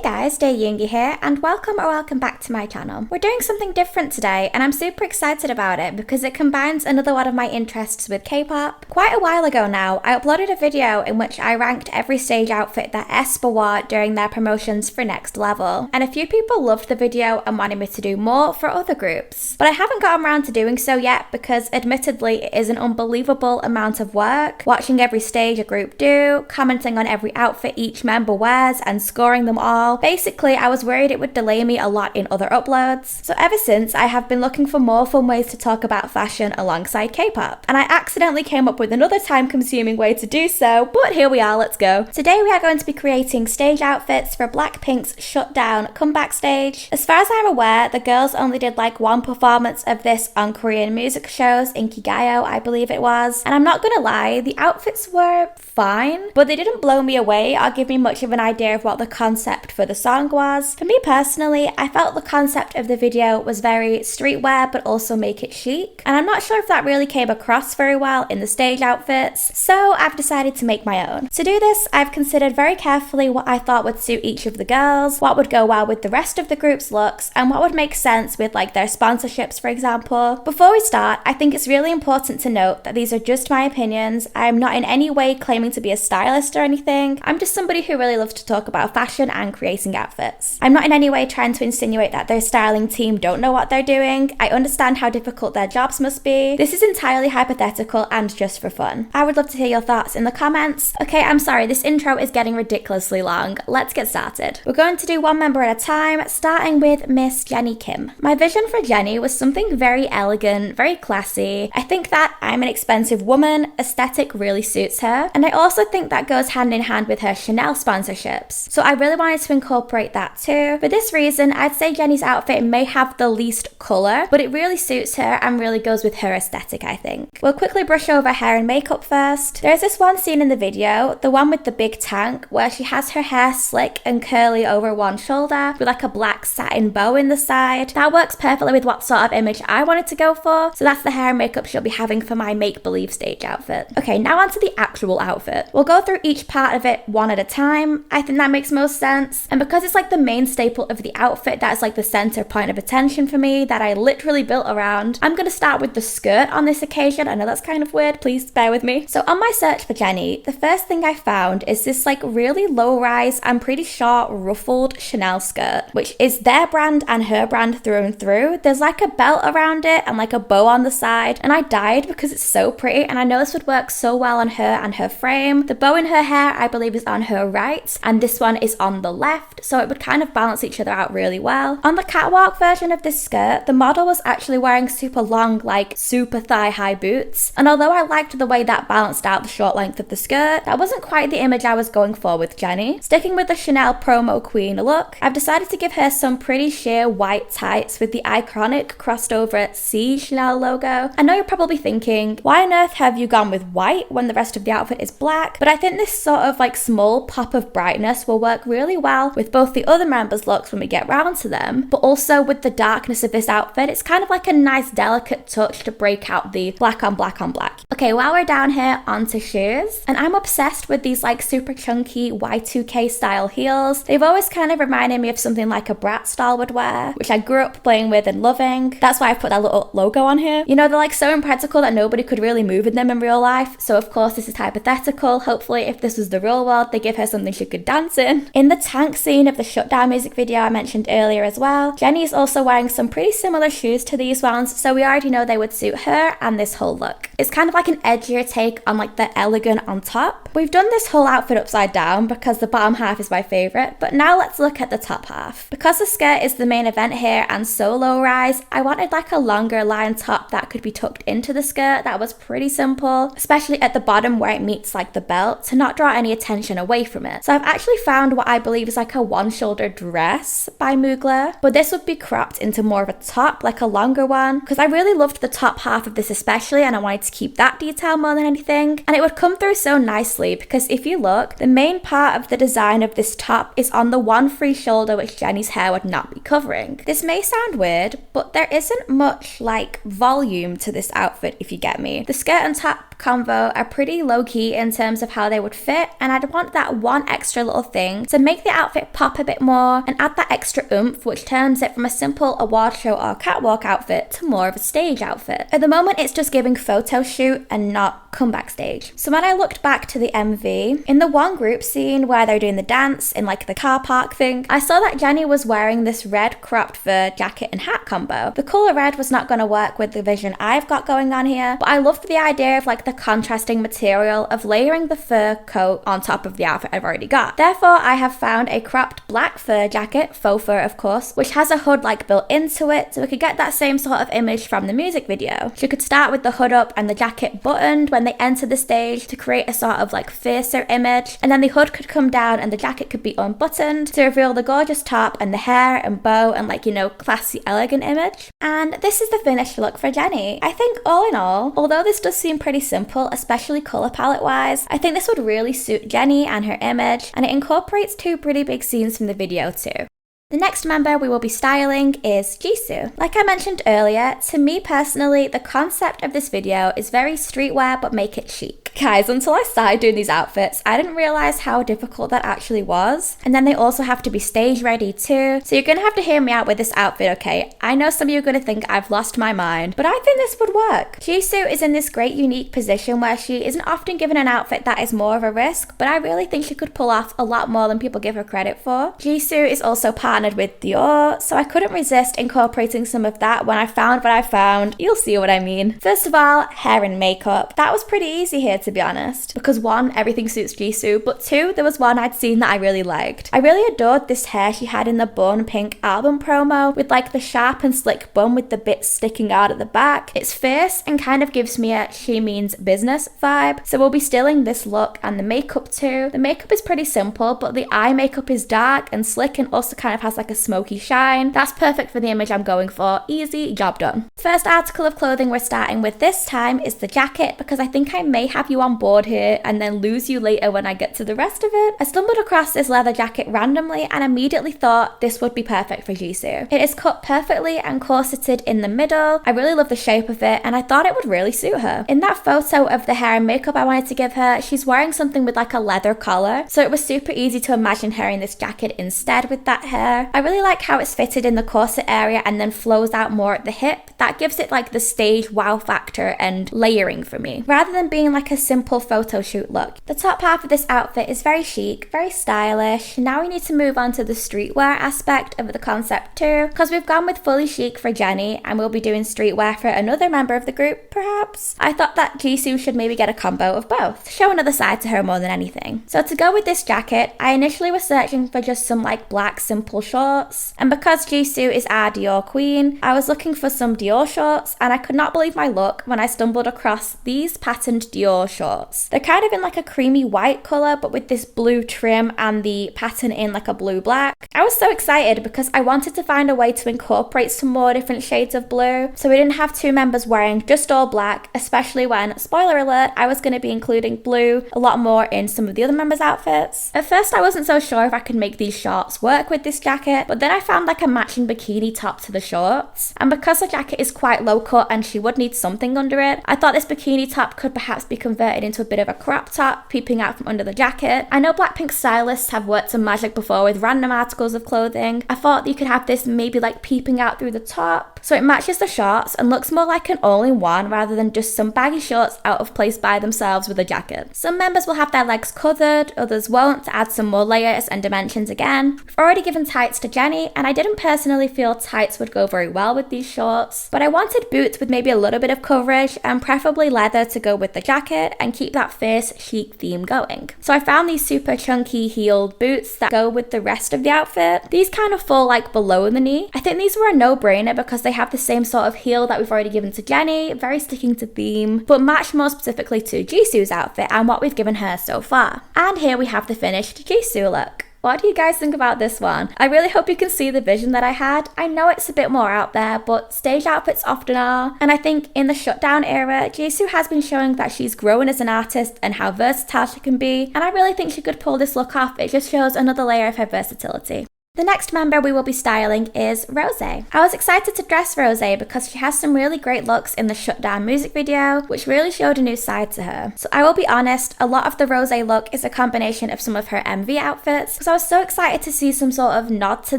guys, Yoongi here, and welcome back to my channel. We're doing something different today, and I'm super excited about it because it combines another one of my interests with K-pop. Quite a while ago now, I uploaded a video in which I ranked every stage outfit that Aespa wore during their promotions for Next Level, and a few people loved the video and wanted me to do more for other groups. But I haven't gotten around to doing so yet because admittedly it is an unbelievable amount of work, watching every stage a group do, commenting on every outfit each member wears, and scoring them all. Basically, I was worried it would delay me a lot in other uploads. So ever since, I have been looking for more fun ways to talk about fashion alongside K-pop. And I accidentally came up with another time-consuming way to do so, but here we are, let's go. Today we are going to be creating stage outfits for Blackpink's Shut Down comeback stage. As far as I'm aware, the girls only did like one performance of this on Korean music shows, Inkigayo I believe it was. And I'm not gonna lie, the outfits were fine, but they didn't blow me away or give me much of an idea of what the concept for the song was. For me personally, I felt the concept of the video was very streetwear but also make it chic, and I'm not sure if that really came across very well in the stage outfits, so I've decided to make my own. To do this, I've considered very carefully what I thought would suit each of the girls, what would go well with the rest of the group's looks, and what would make sense with like their sponsorships, for example. Before we start, I think it's really important to note that these are just my opinions. I am not in any way claiming to be a stylist or anything. I'm just somebody who really loves to talk about fashion and creating outfits. I'm not in any way trying to insinuate that their styling team don't know what they're doing. I understand how difficult their jobs must be. This is entirely hypothetical and just for fun. I would love to hear your thoughts in the comments. Okay, I'm sorry, this intro is getting ridiculously long. Let's get started. We're going to do one member at a time, starting with Miss Jennie Kim. My vision for Jennie was something very elegant, very classy. I think that I'm an expensive woman, aesthetic really suits her, and I also think that goes hand in hand with her Chanel sponsorships. So I really wanted to incorporate that too. For this reason, I'd say Jennie's outfit may have the least colour, but it really suits her and really goes with her aesthetic, I think. We'll quickly brush over hair and makeup first. There's this one scene in the video, the one with the big tank, where she has her hair slick and curly over one shoulder with like a black satin bow in the side. That works perfectly with what sort of image I wanted to go for, so that's the hair and makeup she'll be having for my make-believe stage outfit. Okay, now onto the actual outfit. We'll go through each part of it one at a time. I think that makes most sense, and because it's like the main staple of the outfit that is like the center point of attention for me that I literally built around, I'm gonna start with the skirt on this occasion. I know that's kind of weird, please bear with me. So on my search for Jennie, the first thing I found is this like really low rise and pretty short ruffled Chanel skirt, which is their brand and her brand through and through. There's like a belt around it and like a bow on the side, and I died because it's so pretty, and I know this would work so well on her and her frame. The bow in her hair I believe is on her right, and this one is on the left, so it would kind of balance each other out really well. On the catwalk version of this skirt, the model was actually wearing super long, like super thigh-high boots, and although I liked the way that balanced out the short length of the skirt, that wasn't quite the image I was going for with Jennie. Sticking with the Chanel promo queen look, I've decided to give her some pretty sheer white tights with the iconic crossed over C Chanel logo. I know you're probably thinking, why on earth have you gone with white when the rest of the outfit is black? But I think this sort of like small pop of brightness will work really well with both the other members' looks when we get round to them, but also with the darkness of this outfit. It's kind of like a nice delicate touch to break out the black on black on black. Okay, while we're down here, onto shoes, and I'm obsessed with these like super chunky Y2K style heels. They've always kind of reminded me of something like a Bratz doll would wear, which I grew up playing with and loving. That's why I put that little logo on here. You know, they're like so impractical that nobody could really move in them in real life, so of course this is hypothetical. Hopefully if this was the real world, they give her something she could dance in. In the tank scene of the Shut Down music video I mentioned earlier as well, Jennie is also wearing some pretty similar shoes to these ones, so we already know they would suit her and this whole look. It's kind of like an edgier take on like the elegant on top. We've done this whole outfit upside down because the bottom half is my favourite, but now let's look at the top half. Because the skirt is the main event here and so low rise, I wanted like a longer line top that could be tucked into the skirt that was pretty simple, especially at the bottom where it meets like the belt, to not draw any attention away from it. So I've actually found what I believe is like a one-shoulder dress by Mugler, but this would be cropped into more of a top, like a longer one, because I really loved the top half of this especially, and I wanted to keep that detail more than anything, and it would come through so nicely because if you look, the main part of the design of this top is on the one free shoulder which Jennie's hair would not be covering. This may sound weird, but there isn't much like volume to this outfit if you get me. The skirt and top crop combo are pretty low-key in terms of how they would fit, and I'd want that one extra little thing to make the outfit pop a bit more and add that extra oomph, which turns it from a simple award show or catwalk outfit to more of a stage outfit. At the moment, it's just giving photo shoot and not come backstage. So when I looked back to the MV, in the one group scene where they're doing the dance in like the car park thing, I saw that Jennie was wearing this red cropped fur jacket and hat combo. The colour red was not going to work with the vision I've got going on here, but I loved the idea of like the contrasting material of layering the fur coat on top of the outfit I've already got. Therefore, I have found a cropped black fur jacket, faux fur of course, which has a hood like built into it, so we could get that same sort of image from the music video. She could start with the hood up and the jacket buttoned when they enter the stage to create a sort of like fiercer image, and then the hood could come down and the jacket could be unbuttoned to reveal the gorgeous top and the hair and bow and like, you know, classy, elegant image. And this is the finished look for Jennie. I think all in all, although this does seem pretty simple, especially colour palette wise, I think this would really suit Jennie and her image, and it incorporates two pretty big scenes from the video too. The next member we will be styling is Jisoo. Like I mentioned earlier, to me personally, the concept of this video is very streetwear but make it chic. Guys, until I started doing these outfits, I didn't realize how difficult that actually was. And then they also have to be stage ready too. So you're gonna have to hear me out with this outfit, okay? I know some of you are gonna think I've lost my mind, but I think this would work. Jisoo is in this great unique position where she isn't often given an outfit that is more of a risk, but I really think she could pull off a lot more than people give her credit for. Jisoo is also partnered with Dior, so I couldn't resist incorporating some of that when I found what I found. You'll see what I mean. First of all, hair and makeup. That was pretty easy here, to be honest, because one, everything suits Jisoo, but two, there was one I'd seen that I really liked. I really adored this hair she had in the Born Pink album promo with like the sharp and slick bun with the bits sticking out at the back. It's fierce and kind of gives me a She Means Business vibe, so we'll be stealing this look and the makeup too. The makeup is pretty simple, but the eye makeup is dark and slick and also kind of has like a smoky shine. That's perfect for the image I'm going for. Easy, job done. First article of clothing we're starting with this time is the jacket, because I think I may have you on board here and then lose you later when I get to the rest of it. I stumbled across this leather jacket randomly and immediately thought this would be perfect for Jisoo. It is cut perfectly and corseted in the middle. I really love the shape of it and I thought it would really suit her. In that photo of the hair and makeup I wanted to give her, she's wearing something with like a leather collar, so it was super easy to imagine her in this jacket instead with that hair. I really like how it's fitted in the corset area and then flows out more at the hip. That gives it like the stage wow factor and layering for me, rather than being like a simple photo shoot look. The top half of this outfit is very chic, very stylish. Now we need to move on to the streetwear aspect of the concept too, because we've gone with fully chic for Jennie and we'll be doing streetwear for another member of the group perhaps. I thought that Jisoo should maybe get a combo of both, show another side to her more than anything. So to go with this jacket, I initially was searching for just some like black simple shorts, and because Jisoo is our Dior queen, I was looking for some Dior shorts and I could not believe my luck when I stumbled across these patterned Dior shorts. They're kind of in like a creamy white colour but with this blue trim and the pattern in like a blue black. I was so excited because I wanted to find a way to incorporate some more different shades of blue so we didn't have two members wearing just all black, especially when, spoiler alert, I was going to be including blue a lot more in some of the other members' outfits. At first I wasn't so sure if I could make these shorts work with this jacket, but then I found like a matching bikini top to the shorts, and because the jacket is quite low cut and she would need something under it, I thought this bikini top could perhaps be converted into a bit of a crop top peeping out from under the jacket. I know Blackpink stylists have worked some magic before with random articles of clothing. I thought you could have this maybe like peeping out through the top so it matches the shorts and looks more like an all-in-one rather than just some baggy shorts out of place by themselves with a jacket. Some members will have their legs covered, others won't, to add some more layers and dimensions again. We've already given tights to Jennie and I didn't personally feel tights would go very well with these shorts, but I wanted boots with maybe a little bit of coverage and preferably leather to go with the jacket and keep that fierce chic theme going. So I found these super chunky heeled boots that go with the rest of the outfit. These kind of fall like below the knee. I think these were a no-brainer because they have the same sort of heel that we've already given to Jennie, very sticking to theme, but match more specifically to Jisoo's outfit and what we've given her so far. And here we have the finished Jisoo look. What do you guys think about this one? I really hope you can see the vision that I had. I know it's a bit more out there, but stage outfits often are. And I think in the shutdown era, Jisoo has been showing that she's grown as an artist and how versatile she can be. And I really think she could pull this look off. It just shows another layer of her versatility. The next member we will be styling is Rose. I was excited to dress Rose because she has some really great looks in the Shut Down music video, which really showed a new side to her. So I will be honest, a lot of the Rose look is a combination of some of her MV outfits, because I was so excited to see some sort of nod to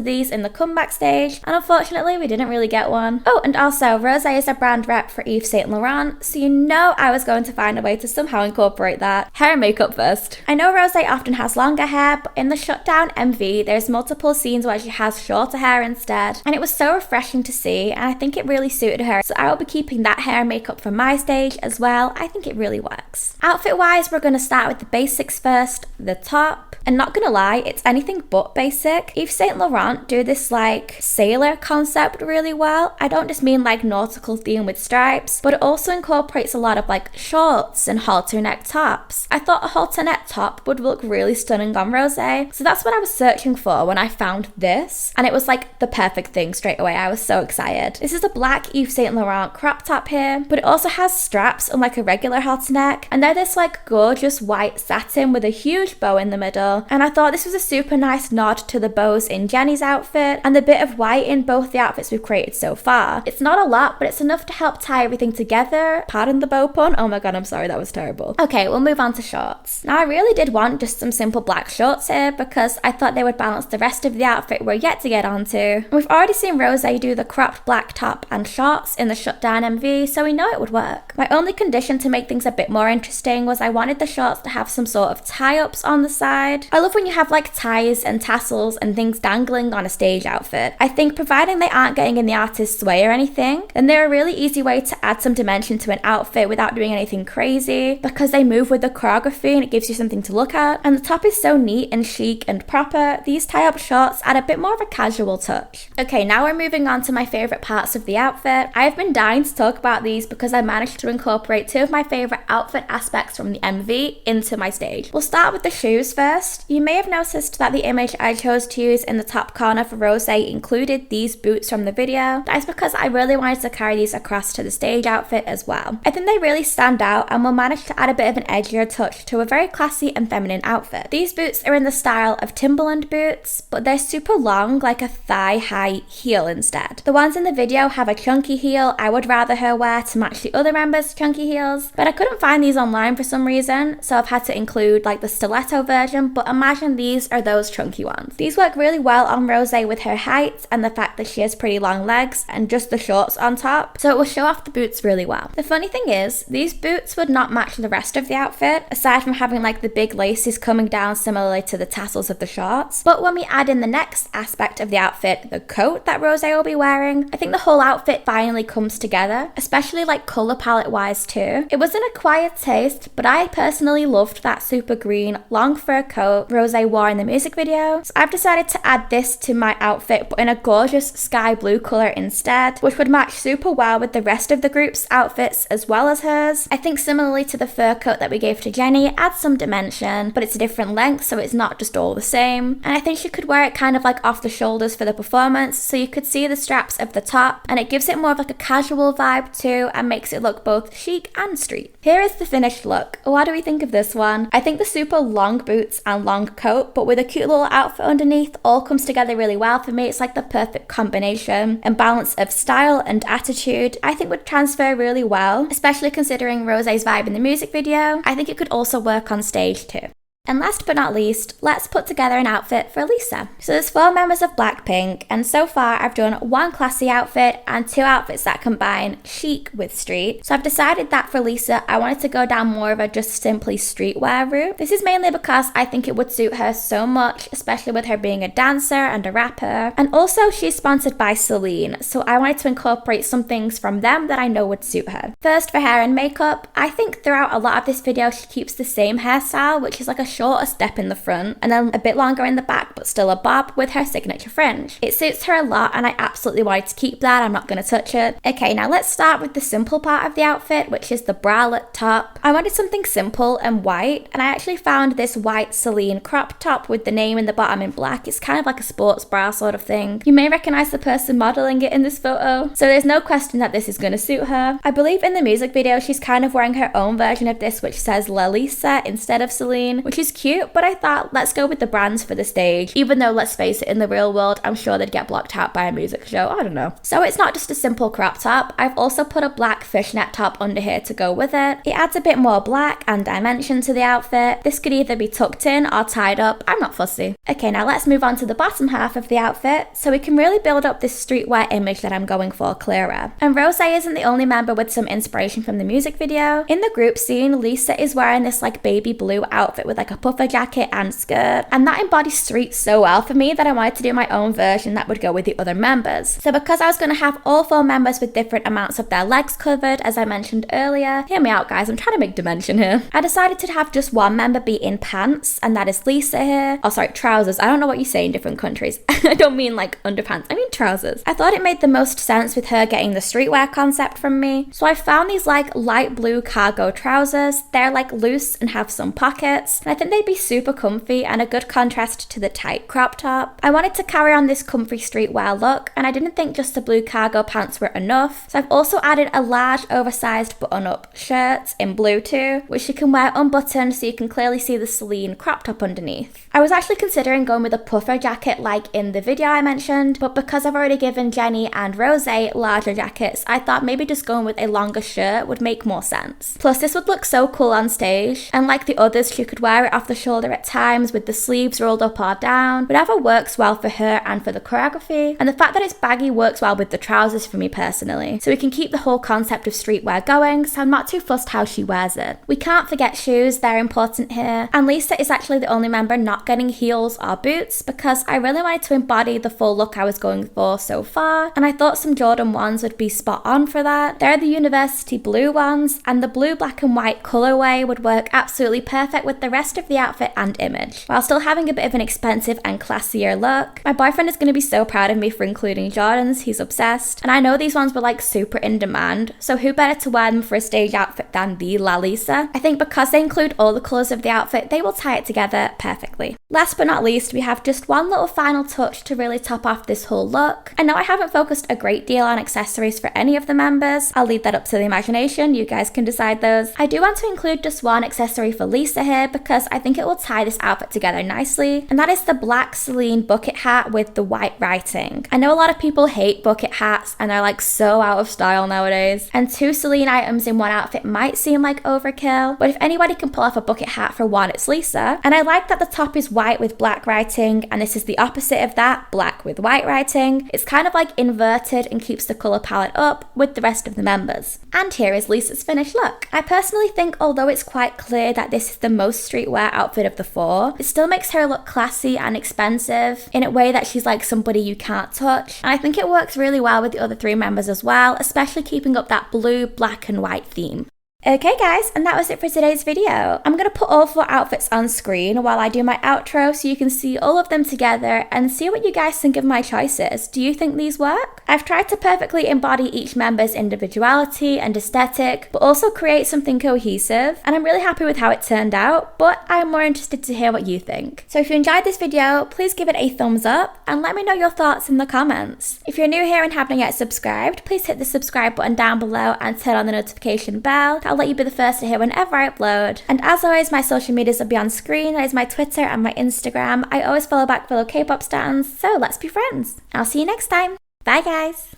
these in the comeback stage, and unfortunately we didn't really get one. Oh, and also, Rose is a brand rep for Yves Saint Laurent, so you know I was going to find a way to somehow incorporate that. Hair and makeup first. I know Rose often has longer hair, but in the Shut Down MV, there's multiple scenes where she has shorter hair instead, and it was so refreshing to see, and I think it really suited her, so I will be keeping that hair and makeup for my stage as well. I think it really works. Outfit wise, we're going to start with the basics first, the top, and not gonna lie, it's anything but basic. Yves Saint Laurent do this like sailor concept really well. I don't just mean like nautical theme with stripes, but it also incorporates a lot of like shorts and halter neck tops. I thought a halter neck top would look really stunning on Rose, so that's what I was searching for when I found this, and it was like the perfect thing straight away. I was so excited. This is a black Yves Saint Laurent crop top here, but it also has straps unlike a regular halter neck, and they're this like gorgeous white satin with a huge bow in the middle, and I thought this was a super nice nod to the bows in Jennie's outfit and the bit of white in both the outfits we've created so far. It's not a lot, but it's enough to help tie everything together. Pardon the bow pun. Oh my god, I'm sorry, that was terrible. Okay, we'll move on to shorts. Now I really did want just some simple black shorts here because I thought they would balance the rest of the outfit we're yet to get onto. We've already seen Rose do the cropped black top and shorts in the Shut Down MV, so we know it would work. My only condition to make things a bit more interesting was I wanted the shorts to have some sort of tie-ups on the side. I love when you have like ties and tassels and things dangling on a stage outfit. I think providing they aren't getting in the artist's way or anything, then they're a really easy way to add some dimension to an outfit without doing anything crazy, because they move with the choreography and it gives you something to look at. And the top is so neat and chic and proper. These tie-up shorts add a bit more of a casual touch. Okay, now we're moving on to my favorite parts of the outfit. I've been dying to talk about these because I managed to incorporate two of my favorite outfit aspects from the MV into my stage. We'll start with the shoes first. You may have noticed that the image I chose to use in the top corner for Rose included these boots from the video. That is because I really wanted to carry these across to the stage outfit as well. I think they really stand out and will manage to add a bit of an edgier touch to a very classy and feminine outfit. These boots are in the style of Timberland boots, but they're super long, like a thigh-high heel instead. The ones in the video have a chunky heel I would rather her wear to match the other members' chunky heels, but I couldn't find these online for some reason, so I've had to include like the stiletto version, but imagine these are those chunky ones. These work really well on Rose with her height and the fact that she has pretty long legs and just the shorts on top, so it will show off the boots really well. The funny thing is, these boots would not match the rest of the outfit, aside from having like the big laces coming down similarly to the tassels of the shorts, but when we add in the next aspect of the outfit, the coat that Rose will be wearing, I think the whole outfit finally comes together, especially like colour palette wise too. It was an acquired taste, but I personally loved that super green long fur coat Rose wore in the music video, so I've decided to add this to my outfit but in a gorgeous sky blue colour instead, which would match super well with the rest of the group's outfits as well as hers. I think similarly to the fur coat that we gave to Jennie, it adds some dimension, but it's a different length so it's not just all the same, and I think she could wear it kind of like off the shoulders for the performance, so you could see the straps of the top, and it gives it more of like a casual vibe too and makes it look both chic and street. Here is the finished look. What do we think of this one? I think the super long boots and long coat but with a cute little outfit underneath all comes together really well for me. It's like the perfect combination and balance of style and attitude. I think would transfer really well, especially considering Rose's vibe in the music video. I think it could also work on stage too. And last but not least, let's put together an outfit for Lisa. So there's 4 members of Blackpink, and so far I've done 1 classy outfit and 2 outfits that combine chic with street. So I've decided that for Lisa, I wanted to go down more of a just simply streetwear route. This is mainly because I think it would suit her so much, especially with her being a dancer and a rapper. And also she's sponsored by Celine, so I wanted to incorporate some things from them that I know would suit her. First, for hair and makeup, I think throughout a lot of this video she keeps the same hairstyle, which is like a shorter step in the front and then a bit longer in the back but still a bob with her signature fringe. It suits her a lot and I absolutely wanted to keep that. I'm not going to touch it. Okay, now let's start with the simple part of the outfit, which is the bralette top. I wanted something simple and white, and I actually found this white Celine crop top with the name in the bottom in black. It's kind of like a sports bra sort of thing. You may recognize the person modeling it in this photo, so there's no question that this is going to suit her. I believe in the music video she's kind of wearing her own version of this which says La Lisa instead of Celine, which is She's cute, but I thought let's go with the brands for the stage, even though let's face it, in the real world, I'm sure they'd get blocked out by a music show, I don't know. So it's not just a simple crop top, I've also put a black fishnet top under here to go with it. It adds a bit more black and dimension to the outfit. This could either be tucked in or tied up, I'm not fussy. Okay, now let's move on to the bottom half of the outfit, so we can really build up this streetwear image that I'm going for clearer. And Rose isn't the only member with some inspiration from the music video. In the group scene, Lisa is wearing this like baby blue outfit with like a puffer jacket and skirt, and that embodies street so well for me that I wanted to do my own version that would go with the other members. So because I was going to have all 4 members with different amounts of their legs covered, as I mentioned earlier, hear me out guys, I'm trying to make dimension here. I decided to have just one member be in pants, and that is Lisa here. Oh sorry, trousers. I don't know what you say in different countries. I don't mean like underpants, I mean trousers. I thought it made the most sense with her getting the streetwear concept from me. So I found these like light blue cargo trousers. They're like loose and have some pockets, and I think they'd be super comfy and a good contrast to the tight crop top. I wanted to carry on this comfy streetwear look, and I didn't think just the blue cargo pants were enough, so I've also added a large oversized button-up shirt in blue too, which you can wear unbuttoned so you can clearly see the Celine crop top underneath. I was actually considering going with a puffer jacket like in the video I mentioned, but because I've already given Jennie and Rose larger jackets, I thought maybe just going with a longer shirt would make more sense. Plus this would look so cool on stage, and like the others, she could wear it off the shoulder at times with the sleeves rolled up or down, whatever works well for her and for the choreography. And the fact that it's baggy works well with the trousers for me personally, so we can keep the whole concept of streetwear going, so I'm not too fussed how she wears it. We can't forget shoes, they're important here, and Lisa is actually the only member not getting heels or boots because I really wanted to embody the full look I was going for so far, and I thought some Jordan 1s would be spot on for that. They're the university blue ones, and the blue, black and white colorway would work absolutely perfect with the rest of the outfit and image, while still having a bit of an expensive and classier look. My boyfriend is going to be so proud of me for including Jordans, he's obsessed, and I know these ones were like super in demand, so who better to wear them for a stage outfit than the La Lisa? I think because they include all the colours of the outfit, they will tie it together perfectly. Last but not least, we have just one little final touch to really top off this whole look. I know I haven't focused a great deal on accessories for any of the members, I'll leave that up to the imagination, you guys can decide those. I do want to include just one accessory for Lisa here because I think it will tie this outfit together nicely, and that is the black Celine bucket hat with the white writing. I know a lot of people hate bucket hats and they're like so out of style nowadays, and 2 Celine items in one outfit might seem like overkill, but if anybody can pull off a bucket hat for one, it's Lisa. And I like that the top is white with black writing, and this is the opposite of that, black with white writing. It's kind of like inverted and keeps the colour palette up with the rest of the members. And here is Lisa's finished look. I personally think although it's quite clear that this is the most streetwear outfit of the 4, it still makes her look classy and expensive in a way that she's like somebody you can't touch, and I think it works really well with the other 3 members as well, especially keeping up that blue, black and white theme. Okay guys, and that was it for today's video. I'm going to put all 4 outfits on screen while I do my outro so you can see all of them together and see what you guys think of my choices. Do you think these work? I've tried to perfectly embody each member's individuality and aesthetic, but also create something cohesive, and I'm really happy with how it turned out, but I'm more interested to hear what you think. So if you enjoyed this video, please give it a thumbs up and let me know your thoughts in the comments. If you're new here and haven't yet subscribed, please hit the subscribe button down below and turn on the notification bell. I'll let you be the first to hear whenever I upload. And as always, my social medias will be on screen. That is my Twitter and my Instagram. I always follow back fellow K-pop stans, so let's be friends. I'll see you next time. Bye guys.